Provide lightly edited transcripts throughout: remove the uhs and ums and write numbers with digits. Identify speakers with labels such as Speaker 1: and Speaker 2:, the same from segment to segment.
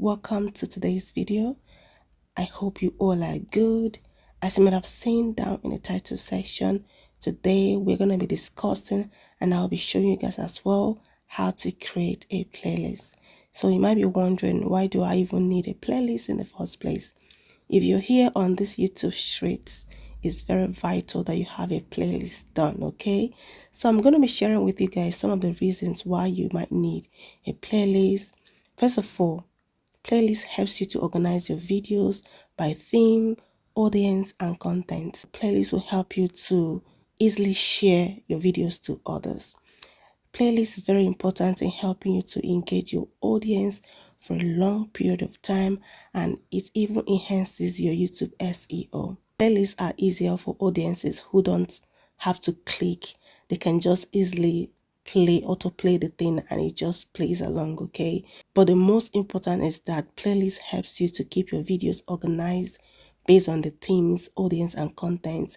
Speaker 1: welcome to today's video. I hope you all are good. As you might have seen down in the title section, today we're going to be discussing and I'll be showing you guys as well how to create a playlist. So you might be wondering, why do I even need a playlist in the first place? If you're here on this YouTube streets, it's very vital that you have a playlist done, okay? So I'm going to be sharing with you guys some of the reasons why you might need a playlist. First of all, playlist helps you to organize your videos by theme, audience, and content. Playlist will help you to easily share your videos to others. Playlist is very important in helping you to engage your audience for a long period of time, and it even enhances your YouTube SEO. Playlists are easier for audiences who don't have to click. They can just easily autoplay the thing and it just plays along, okay? But the most important is that playlist helps you to keep your videos organized based on the themes, audience, and content.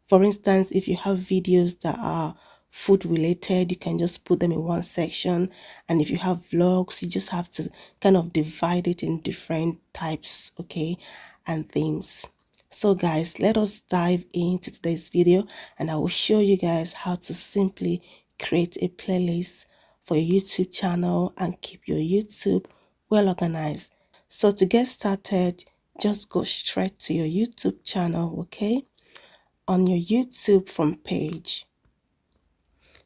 Speaker 1: For instance, if you have videos that are food related, you can just put them in one section. And if you have vlogs, you just have to kind of divide it in different types, okay, and themes. So guys, let us dive into today's video and I will show you guys how to simply create a playlist for your YouTube channel and keep your YouTube well organized. So to get started, just go straight to your YouTube channel, okay? On your YouTube front page,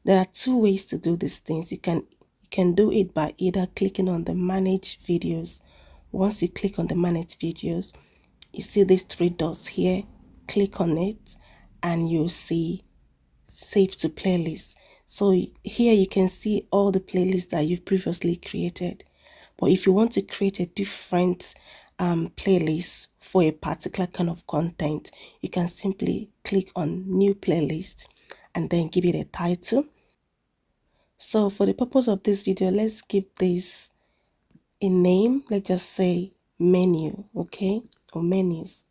Speaker 1: there are two ways to do these things. You can do it by either clicking on the manage videos. Once you click on the manage videos, you see these three dots here. Click on it and you'll see save to playlist. So here you can see all the playlists that you've previously created. But if you want to create a different playlist for a particular kind of content, you can simply click on new playlist and then give it a title. So for the purpose of this video, let's give this a name. Let's just say menu, okay, or menus.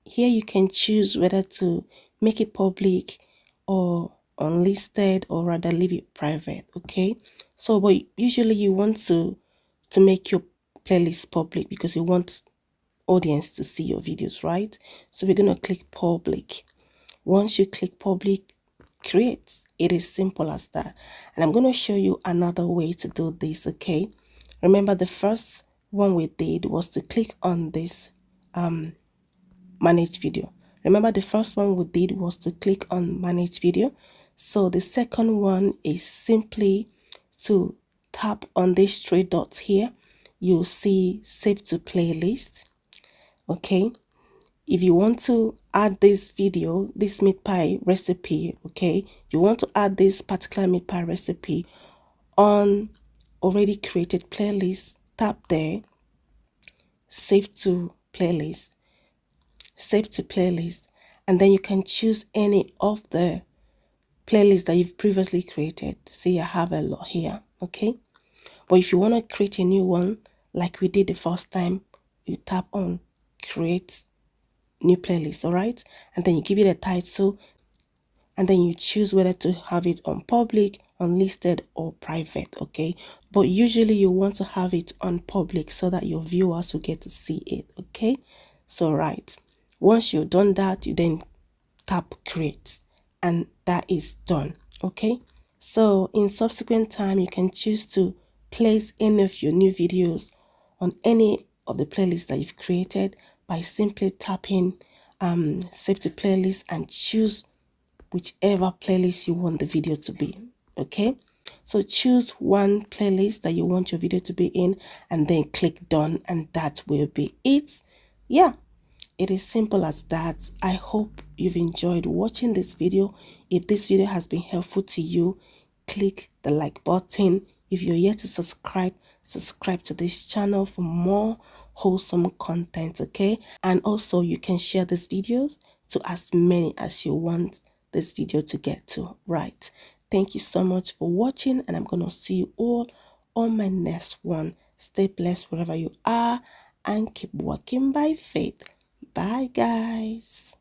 Speaker 1: Here you can choose whether to make it public or unlisted, or rather leave it private, okay? So but usually you want to make your playlist public because you want audience to see your videos, right? So we're going to click public. Once you click public, create. It is simple as that. And I'm going to show you another way to do this, okay? Remember, the first one we did was to click on this manage video. Remember, the first one we did was to click on manage video. So the second one is simply to tap on these three dots here. You'll see save to playlist, okay? If you want to add this video, this meat pie recipe, okay, you want to add this particular meat pie recipe on already created playlist, tap there, save to playlist, and then you can choose any of the playlists that you've previously created. See, I have a lot here, okay? But if you want to create a new one like we did the first time, you tap on create new playlist, all right? And then you give it a title and then you choose whether to have it on public, unlisted, or private, okay? But usually you want to have it on public so that your viewers will get to see it, okay? So right, once you've done that, you then tap create and that is done, okay? So in subsequent time, you can choose to place any of your new videos on any of the playlists that you've created by simply tapping save to playlist and choose whichever playlist you want the video to be, okay? So choose one playlist that you want your video to be in and then click done and that will be it. Yeah, it is simple as that. I hope you've enjoyed watching this video. If this video has been helpful to you, click the like button. If you're yet to subscribe to this channel for more wholesome content, okay? And also you can share these videos to as many as you want this video to get to, right? Thank you so much for watching and I'm gonna see you all on my next one. Stay blessed wherever you are and keep walking by faith. Bye guys.